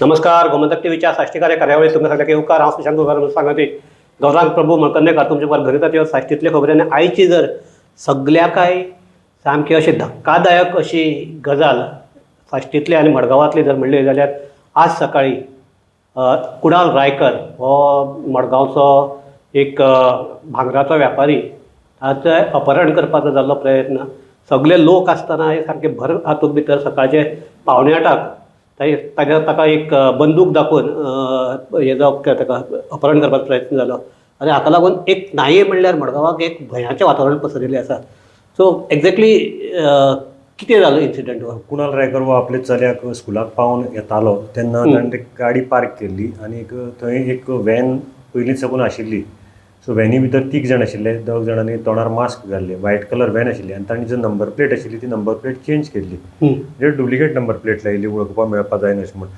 नमस्कार. गोमंतक टीव्हीच्या साष्टीकार या कार्यावळीत तुमच्या सगळ्या येवकार. हांव सुशांत गोगार सांगते गौरांग प्रभू मळकर्णेकार तुमचे पर घरी येतात साश्टीतले खबरी. आनी आयची जर सगळ्याकाय सामकी अशी धक्कादायक अशी गजाल साश्टीतली आनी मडगांवांतली जर म्हणली जाल्यार आज सकाळी कुणाल रायकर हो मडगांवचो एक भांगराचो व्यापारी ताचें अपहरण करपाचो जाल्लो प्रयत्न. सगळे लोक आसतना सारके भर हातूंत भितर सकाळचे 7:15 ताका एक बंदूक दाखोवन हे जावं ताका अपहरण करपाचो प्रयत्न जालो आनी हाका लागून एक न्हायी म्हणल्यार मडगांवाक एक भयाचें वातावरण पसरिल्लें आसा. सो एक्झॅक्टली कितें जालो इन्सिडंट हो? कुणाल रायकर हो आपल्या चल्याक स्कुलाक पावन येतालो तेन्ना ताणें गाडी पार्क केल्ली आनी थंय एक व्हॅन पयलींच साकून आशिल्ली. सो व्हॅनी भितर 3 जाण आशिल्ले. 2 जाणांनी तोंडार मास्क घाल्ले. व्हायट कलर व्हॅन आशिल्ली आनी तांणी जो नंबर प्लेट आशिल्ली ती नंबर प्लेट चेंज केल्ली. म्हणजे डुप्लिकेट नंबर प्लेट लायिल्ली वळखुपाक मेळपाक जायना अशें म्हण.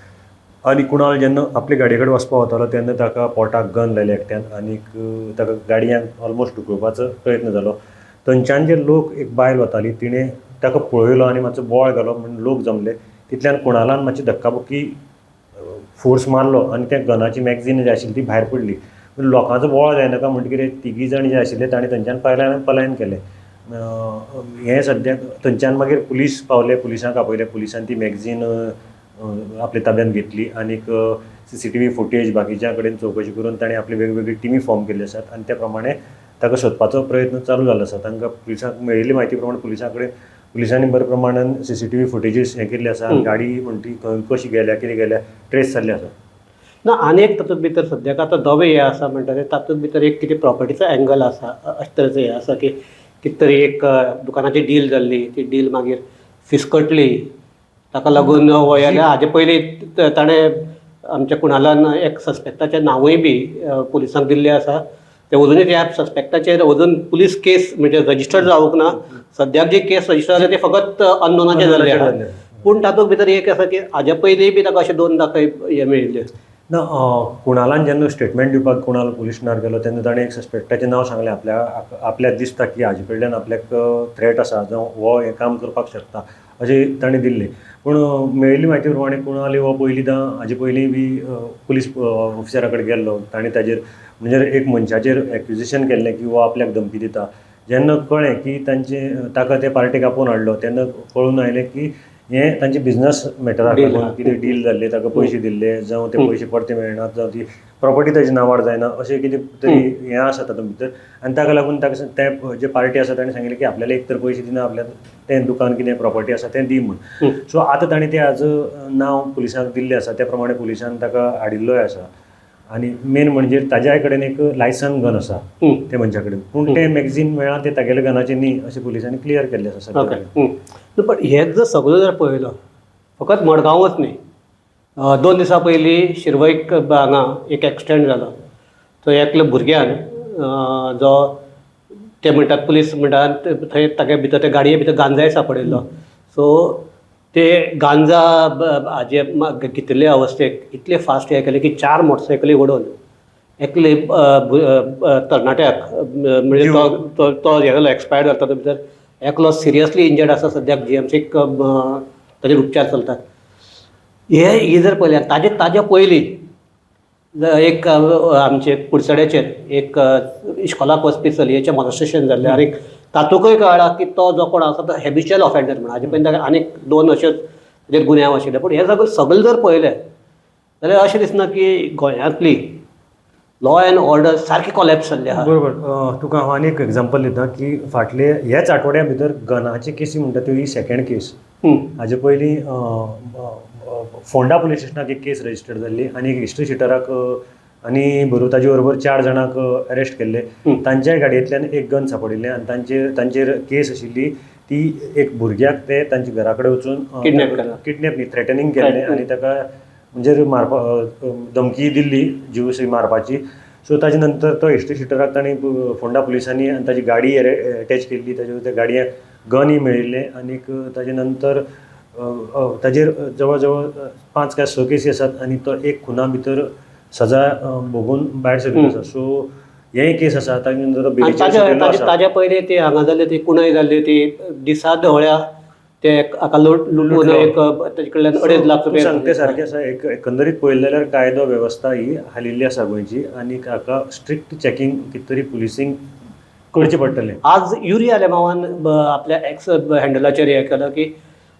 आनी कुणाल जेन्ना आपले गाडये कडेन वचपाक वतालो तेन्ना ताका पोटाक गन लायले एकट्यान आनीक ताका गाडयांत ऑलमोस्ट ढुकळपाचो प्रयत्न जालो. थंयच्यान जे लोक एक बायल वताली तिणें ताका पळयलो आनी मातसो बोळ घालो म्हणून लोक जमले. तितल्यान कुणालान मातशी धक्काबुक्की फोर्स मारलो आनी त्या गनाची मॅगझीन जी आशिल्ली ती भायर पडली. लोकांचो बोळ जायनाका म्हणटकीर 3 जाण जे आशिल्ले ताणें थंयच्यान पलायन केलें. हें सद्याक थंयच्यान मागीर पुलीस पावले. पुलिसांक आपयले. पुलिसांनी ती मॅगझीन आपल्या ताब्यांत घेतली आनीक CCTV फुटेज बाकीच्या कडेन चवकशी करून ताणें आपली वेगवेगळी टिमी फॉर्म केल्ले आसात आनी त्या प्रमाणे ताका सोदपाचो प्रयत्न चालू जाल्लो आसा. तांकां पुलिसांक मेळिल्ली म्हायती प्रमाणे पुलिसांनी बरे प्रमाणान CCTV फुटेजीस हें केल्ले आसा. गाडी म्हणटी खंय कशी गेल्या कितें गेल्या ट्रेस जाल्ले आसा. ना आनी एक तातूंत भितर सद्याक आतां दवे हे आसा म्हणटकीर तातूंत भितर एक कितें प्रॉपर्टीचो एंगल आसा अशें तरेचो हे आसा की कितें तरी एक दुकानाची डील जाल्ली. ती डील मागीर फिसकटली ताका लागून हो येयल्या. हाजे पयलीं ताणें आमच्या कुणालान एक सस्पेक्टाचें नांवूय बी पुलिसांक दिल्लें आसा. ते अजुनूय ह्या सस्पेक्टाचेर अजून पुलीस केस म्हणजे रजिस्टर्ड जावंक ना. सद्याक जी केस रजिस्टर जाल्या ती फकत अननोनाचेर जाल्ली आसा. पूण तातूंत भितर एक आसा की हाजे पयलीं बी ताका अशें 2दा खंय हे मेळिल्लें ना. कुणालान जेन्ना स्टेटमेंट दिवपाक कुणाल पुलीस स्टेशनार गेलो तेन्ना ताणें एक सस्पेक्टाचें नांव सांगलें. आपल्याक दिसता की हाजे कडल्यान आपल्याक थ्रेट आसा जावं हो हें काम करपाक शकता अशें ताणें दिल्लें. पूण मेळिल्ली म्हायती प्रमाणे कुणाल हो पयलींदां हाजे पयलीं बी पुलीस ऑफिसरा कडेन गेल्लो. ताणें ताजेर म्हणजे एक मनशाचेर एक्युजेशन केल्लें की हो आपल्याक धमकी दिता. जेन्ना कळ्ळें की ताका ते पार्टेक आपोवन हाडलो तेन्ना कळून आयलें की हें तांचे बिजनस मॅटराक लागून कितें डील जाल्ले ताका पयशे दिल्ले जावं ते पयशे परते मेळनात जावं ती प्रॉपर्टी ताच्या नांवार जायना अशें कितें तरी हें आसा तातूंत भितर. आनी ताका लागून ताका ते जे पार्टी आसा ताणें सांगिल्लें की आपल्याला एक तर पयशे दिना आपल्याक तें दुकान कितें प्रॉपर्टी आसा तें दी म्हूण. सो आतां ताणें तें हाजो नांव पुलिसांक दिल्लें आसा. त्या प्रमाणे पुलिसान ताका हाडिल्लोय आसा. आनी मेन म्हणजे ताज्या कडेन एक लायसन गन आसा ते मनशा कडेन. पूण तें मॅगझीन मेळ्ळां तें तागेल्या गनाचें न्ही अशें पुलिसांनी क्लियर केल्लें आसा. पण हेच जर सगळो जर पळयलो फकत मडगांवच न्ही. 2 दिसां पयलीं शिरवैक हांगा एक एक्सिडेंट जालो. थंय एकल्या भुरग्यान जो ते म्हणटात पुलीस म्हणटात थंय तागे भितर ते गाडये भितर गांजाय सांपडिल्लो. सो ते गांजा हाजे घेतिल्ले अवस्थेक इतले फास्ट हे केले की 4 मोटरसायकली ओडून एकले तरणाट्याक म्हणजे तो हे जालो एक्सपायर्ड जालो. तातूंत भितर एकलो सिरियसली इंजर्ड आसा. सद्याक GMCक ताजेर उपचार चलतात. हे जर पळयलें ताज्या पयलीं एक आमचे कुडचड्याचेर एक इश्कोलाक वचपी चलयेचें मॉलेस्टेशन जाल्लें आनी तातूंकय कळ्ळां की तो जो कोण आसा तो हॅबिच्युअल ऑफेंडर म्हणून. हाजे पयलीं ताका आनीक 2 अशेच ताजेर गुन्यांव आशिल्ले. पूण हे सगळें जर पळयलें जाल्यार अशें दिसना की गोंयांतली लॉ एंड ऑर्डर सारकी कॉलॅप्स जाल्ली आहा. बरोबर. तुका हांव आनी एक एग्जांपल दिता की फाटले ह्याच आठवड्या भितर गनाची केसी म्हणटा त्यो ही सेकंड केस. हाजे पयलीं फोंडा पुलीस स्टेशनाक एक केस रजिस्टर जाल्ली आनी एक हिस्ट्री शिटराक आनी ताजे बरोबर 4 जाणांक अरेस्ट केल्ले. तांच्या गाडयेंतल्यान एक गन सांपडिल्लें आनी तांचेर केस आशिल्ली ती एक भुरग्याक ते तांच्या घरा कडेन वचून किडनॅप न्ही थ्रेटनिंग केल्लें आनी ताका म्हणजे धमकी दिल्ली जीव मारपाची. सो ताजे नंतर तो हिस्ट्री शिटराक तांणी फोंडा पुलिसांनी आनी ताजी गाडी अटॅच केल्ली. त्या गाडयांक गनय मेळिल्लें आनीक ताजे नंतर ताजेर जवळ जवळ 5 काय 6 केसी आसात आनी तो एक खुना भितर सजा भोगून भायर सरिल्लो आसा. सो हेंय केस आसा. ताजे नंतर ताज्या पयलीं ती हांगा जाल्ली ती कुणय जाल्ली ती दिसा ढवळ्या ते हाका लुटून एक तेजे कडल्यान 2.5 लाख तूं सांगता रुपया सारकें आसा एकंदरीत पळयलें जाल्यार कायदो वेवस्था ही हालिल्ली आसा गोंयची आनी हाका स्ट्रिक्ट चॅकींग कितें तरी पुलिसींग करचें पडटलें. आज युरी आलेमावान आपल्या एक्स हँडलाचेर हें केलं की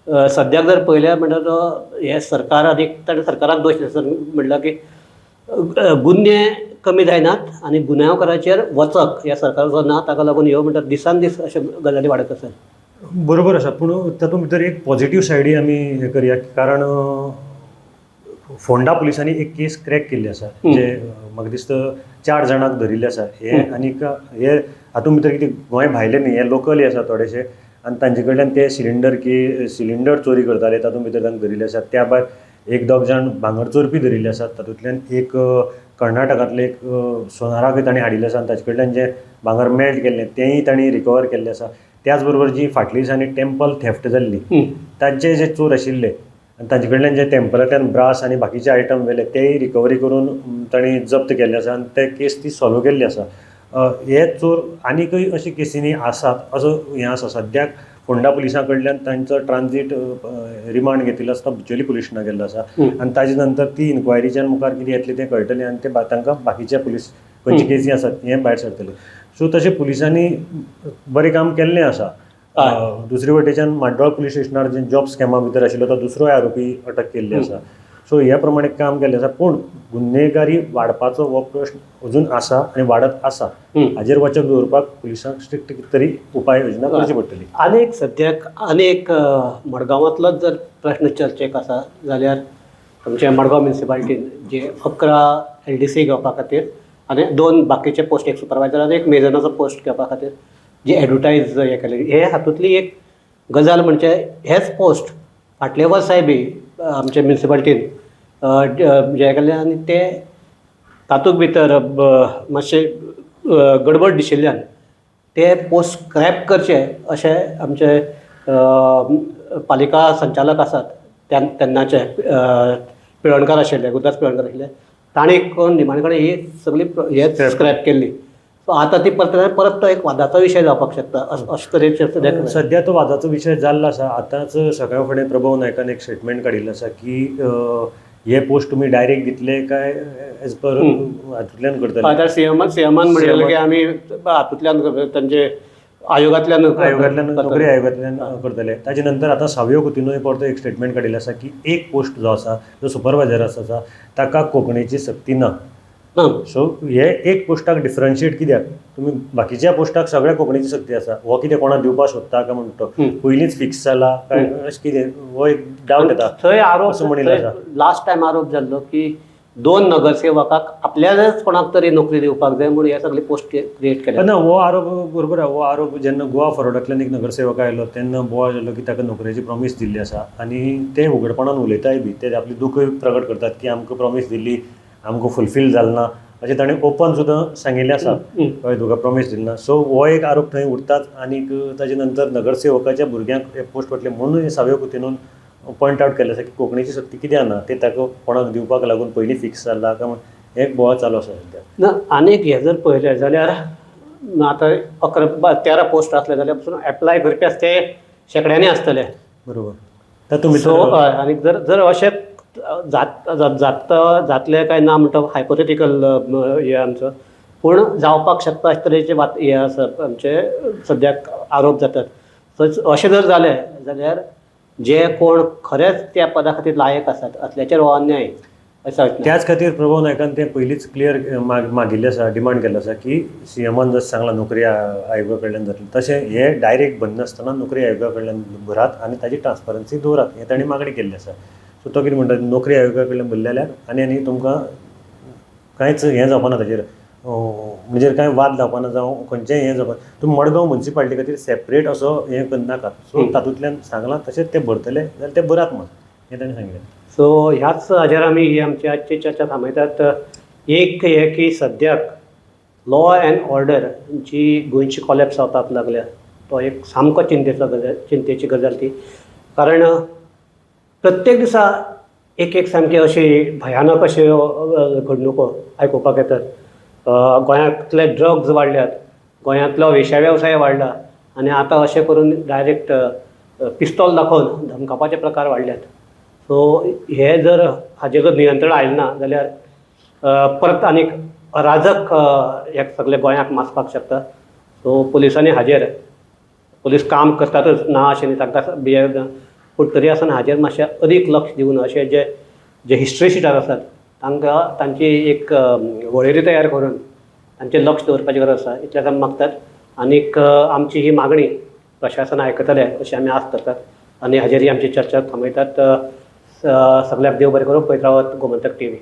सद्याक जर पळयलें म्हणटा तो हे सरकार आनीक ताणें सरकाराक दोश म्हणला की गुन्हे कमी जायनात आनी गुन्यांवकाराचेर वचक ह्या सरकाराचो ना ताका लागून ह्यो म्हणटा दिसान दीस अशे गजाली वाडत आसात. बरोबर आसा पूण तातूंत भितर एक पॉझिटीव सायडी आमी हें करया कारण फोंडा पुलिसांनी एक केस क्रॅक केल्ली आसा जे म्हाका दिसता 4 जाणांक धरिल्ले आसा हे आनीक हे हातूंत भितर कितें गोंय भायले न्ही हे लोकली आसा थोडेशे आनी तांचे कडल्यान ते सिलिंडर चोरी करताले तातूंत भितर तांकां धरिल्ले आसात. त्या भायर 1-2 जाण भांगर चोरपी धरिल्ले आसात तातूंतल्यान एक कर्नाटकांतले एक सोनाराकय तांणी हाडिल्ले आसा आनी ताचे कडल्यान जें भांगर मेल्ट केल्लें तेंय तांणी रिकवर केल्लें आसा. त्याच बरोबर जी फाटल्या दिसांनी टेम्पल थेफ्ट जाल्ली तांचे जे चोर आशिल्ले आनी तांचे कडल्यान जे टेम्पलांतल्यान ब्रास आनी बाकीचे आयटम वेले तेय रिकवरी करून तांणी जप्त केल्ले आसा आनी ते केस ती सॉल्व केल्ली आसा. हे चोर आनीकय अशे केसींनी आसात असो हें आसा. सद्याक फोंडा पुलिसां कडल्यान तांचो ट्रान्झीट रिमांड घेतिल्लो आसता बिचोली पुलीस स्टेशनाक गेल्लो आसा आनी ताजे नंतर ती इन्क्वायरीच्यान मुखार कितें येतलें तें कळटलें आनी ते तांकां बाकीच्या पुलीस खंयची केसी आसात हें भायर सरतलें. सो तशें पुलिसांनी बरें काम केल्लें आसा. दुसरे वटेच्यान माड्डोळ पुलीस स्टेशनार जे जॉब स्कॅमा भितर आशिल्लो तो दुसरोय आरोपी अटक केल्ले आसा. सो ह्या प्रमाणे काम केल्लें आसा पूण गुन्हेगारी वाडपाचो हो प्रश्न अजून आसा आनी वाडत आसा. हाजेर वचक दवरपाक पुलिसांक स्ट्रिक्ट कितें तरी उपाय योजना करची पडटली. आनीक सद्याक आनीक मडगांवांतलोच जर प्रश्न चर्चेक आसा जाल्यार आमच्या मडगांव म्युनिसिपालिटीन जे 11 LDC घेवपा खातीर आनी 2 बाकीचे पोस्ट एक सुपरवायझर आनी एक मेजनाचो पोस्ट घेवपा खातीर जी एडवर्टायज हें केलें हे हातूंतली एक गजाल म्हणजे हेच पोस्ट फाटले वर्साय बी आमच्या म्युनिसिपालिटीन हें केल्लें आनी ते तातूंत भितर मातशें गडबड दिशिल्ल्यान ते पोस्ट स्क्रॅप करचे अशें आमचे पालिका संचालक आसात तेन्नाचे पिळवणकार आशिल्ले गुरदास पिळवणकार आशिल्ले ताणें करून निमाणे कडेन ही सगळी हे स्क्रॅप केल्ली. सो आतां ती परत तो एक वादाचो विशय जावपाक शकता अशे तरेचे सद्या तो वादाचो विशय जाल्लो आसा. आतांच सकाळ फुडें प्रभव नायकान एक स्टेटमेंट काडिल्लो आसा की हे पोस्ट तुमी डायरेक्ट दितले काय एज पर हातूंतल्यान करतले. सीएमान म्हणलेलें की आमी हातूंतल्यान तांचे आयोगांतल्यान नोकरी आयोगांतल्यान करतले. ताजे नंतर आतां सावयो कुतिनूय परतो एक स्टेटमेंट काडिल्लो आसा की एक पोस्ट जो आसा जो सुपरवायझर आसा ताका कोंकणीची सक्ती ना. सो हे एक पोस्टाक डिफरन्शिएट कित्याक तुमी बाकीच्या पोस्टाक सगळ्या कोंकणीची सक्ती आसा हो कितें कोणाक दिवपाक सोदता काय म्हणटा पयलींच फिक्स जाला काय अशें कितें हो एक डावट येता. थंय आरोप लास्ट टायम आरोप जाल्लो की 2 नगरसेवकाक आपल्याच कोणाक तरी नोकरी दिवपाक जाय म्हणून हे सगळे पोस्ट क्रिएट केले. ना हो आरोप बरोबर आहे. हो आरोप जेन्ना गोवा फॉरवर्डांतल्यान एक नगरसेवक आयलो तेन्ना बोवाळ जाल्लो की ताका नोकरेची प्रॉमीस दिल्ली आसा आनी ते उघडपणान उलयताय बी ते आपली दूख प्रगट करतात की आमकां प्रॉमीस दिल्ली आमकां फुलफील जालें ना अशें ताणें ओपन सुद्दां सांगिल्लें आसा हय तुका प्रॉमीस दिली ना. सो हो एक आरोप थंय उरतात आनीक ताजे नंतर नगरसेवकाच्या भुरग्यांक हे पोस्ट वतले म्हणून सावयो कुतिनून पॉयंट आवट केल्लें आसा की कोंकणीची सक्ती कित्याक ना ते ताका कोणाक दिवपाक लागून पयलीं फिक्स जाल्ला काय म्हण एक बोवाळ चालू आसा सद्या. ना आनीक हें जर पळयलें जाल्यार आतां 11-13 पोस्ट आसले जाल्यार पसून एप्लाय करपी आसा ते शेकड्यांनी आसतले बरोबर. तातूंत सो आनी जर अशें जातलें काय ना म्हणटा हायपोथेटिकल हें आमचो पूण जावपाक शकता अशे तरेचे हे आसा आमचे सद्याक आरोप जातात. सो अशें जर जालें जाल्यार जे कोण खरेंच त्या पदा खातीर लायक आसात असल्याचेर हो अन्याय अशें. त्याच खातीर प्रभव नायकान तें पयलींच क्लियर मागिल्लें आसा डिमांड केल्लो आसा की सीएमान जसं सांगलां नोकरी आयोगा कडल्यान जातलें तशें हे डायरेक्ट बंद नासतना नोकरी आयोगा कडल्यान भरात आनी ताजी ट्रान्सपरन्सी दवरात हें ताणें मागणी केल्ली आसा. सो तो कितें म्हणटा नोकरी आयोगा कडल्यान भरलेल्यार आनी तुमकां कांयच हें जावपाना ताजेर म्हणजे कांय वाद जावपाना जावं खंयचेंय हें जावपाना. तुमी मडगांव म्युनिसिपालिटी खातीर सेपरेट असो हें करनाकात. सो तातूंतल्यान सांगलां तशेंच ते भरतले जाल्यार ते बरात म्हण हें ताणें सांगलें. सो ह्याच हाजेर आमी ही आमची आजची चर्चा थांबयतात. एक हें की सद्याक लॉ अँड ऑर्डर जी गोंयची कॉलेप्स जावपाक लागल्या तो एक सामको चिंतेची गजाल ती. कारण प्रत्येक दिसा एक सामकी अशी भयानक अश्यो घडणुको आयकुपाक येतात. गोंयांतले ड्रग्स वाडल्यात, गोंयांतलो वेश्या वेवसाय वाडला आनी आतां अशें करून डायरेक्ट पिस्तॉल दाखोवन धमकावपाचे प्रकार वाडल्यात. सो हे जर हाजे जर नियंत्रण आयलें ना जाल्यार परत आनीक अराजक हे सगळे गोंयांत माजपाक शकता. सो पुलिसांनी हाजेर पुलीस काम करतातच ना अशें न्ही, तांकां बिहेव, पूण तरी आसतना हाजेर मातशें अदीक लक्ष दिवन अशें जे हिस्ट्री शिटार आसात तांकां तांची एक वळेरी तयार करून तांचेर लक्ष दवरपाची गरज आसा, इतलेंच आमी मागतात. आनीक आमची ही मागणी प्रशासन आयकतले अशी आमी आस्त करतात आनी हाजेर ही आमची चर्चा थांबयतात. सगळ्याक देव बरें करूं. पळयत रावत गोमंतक TV.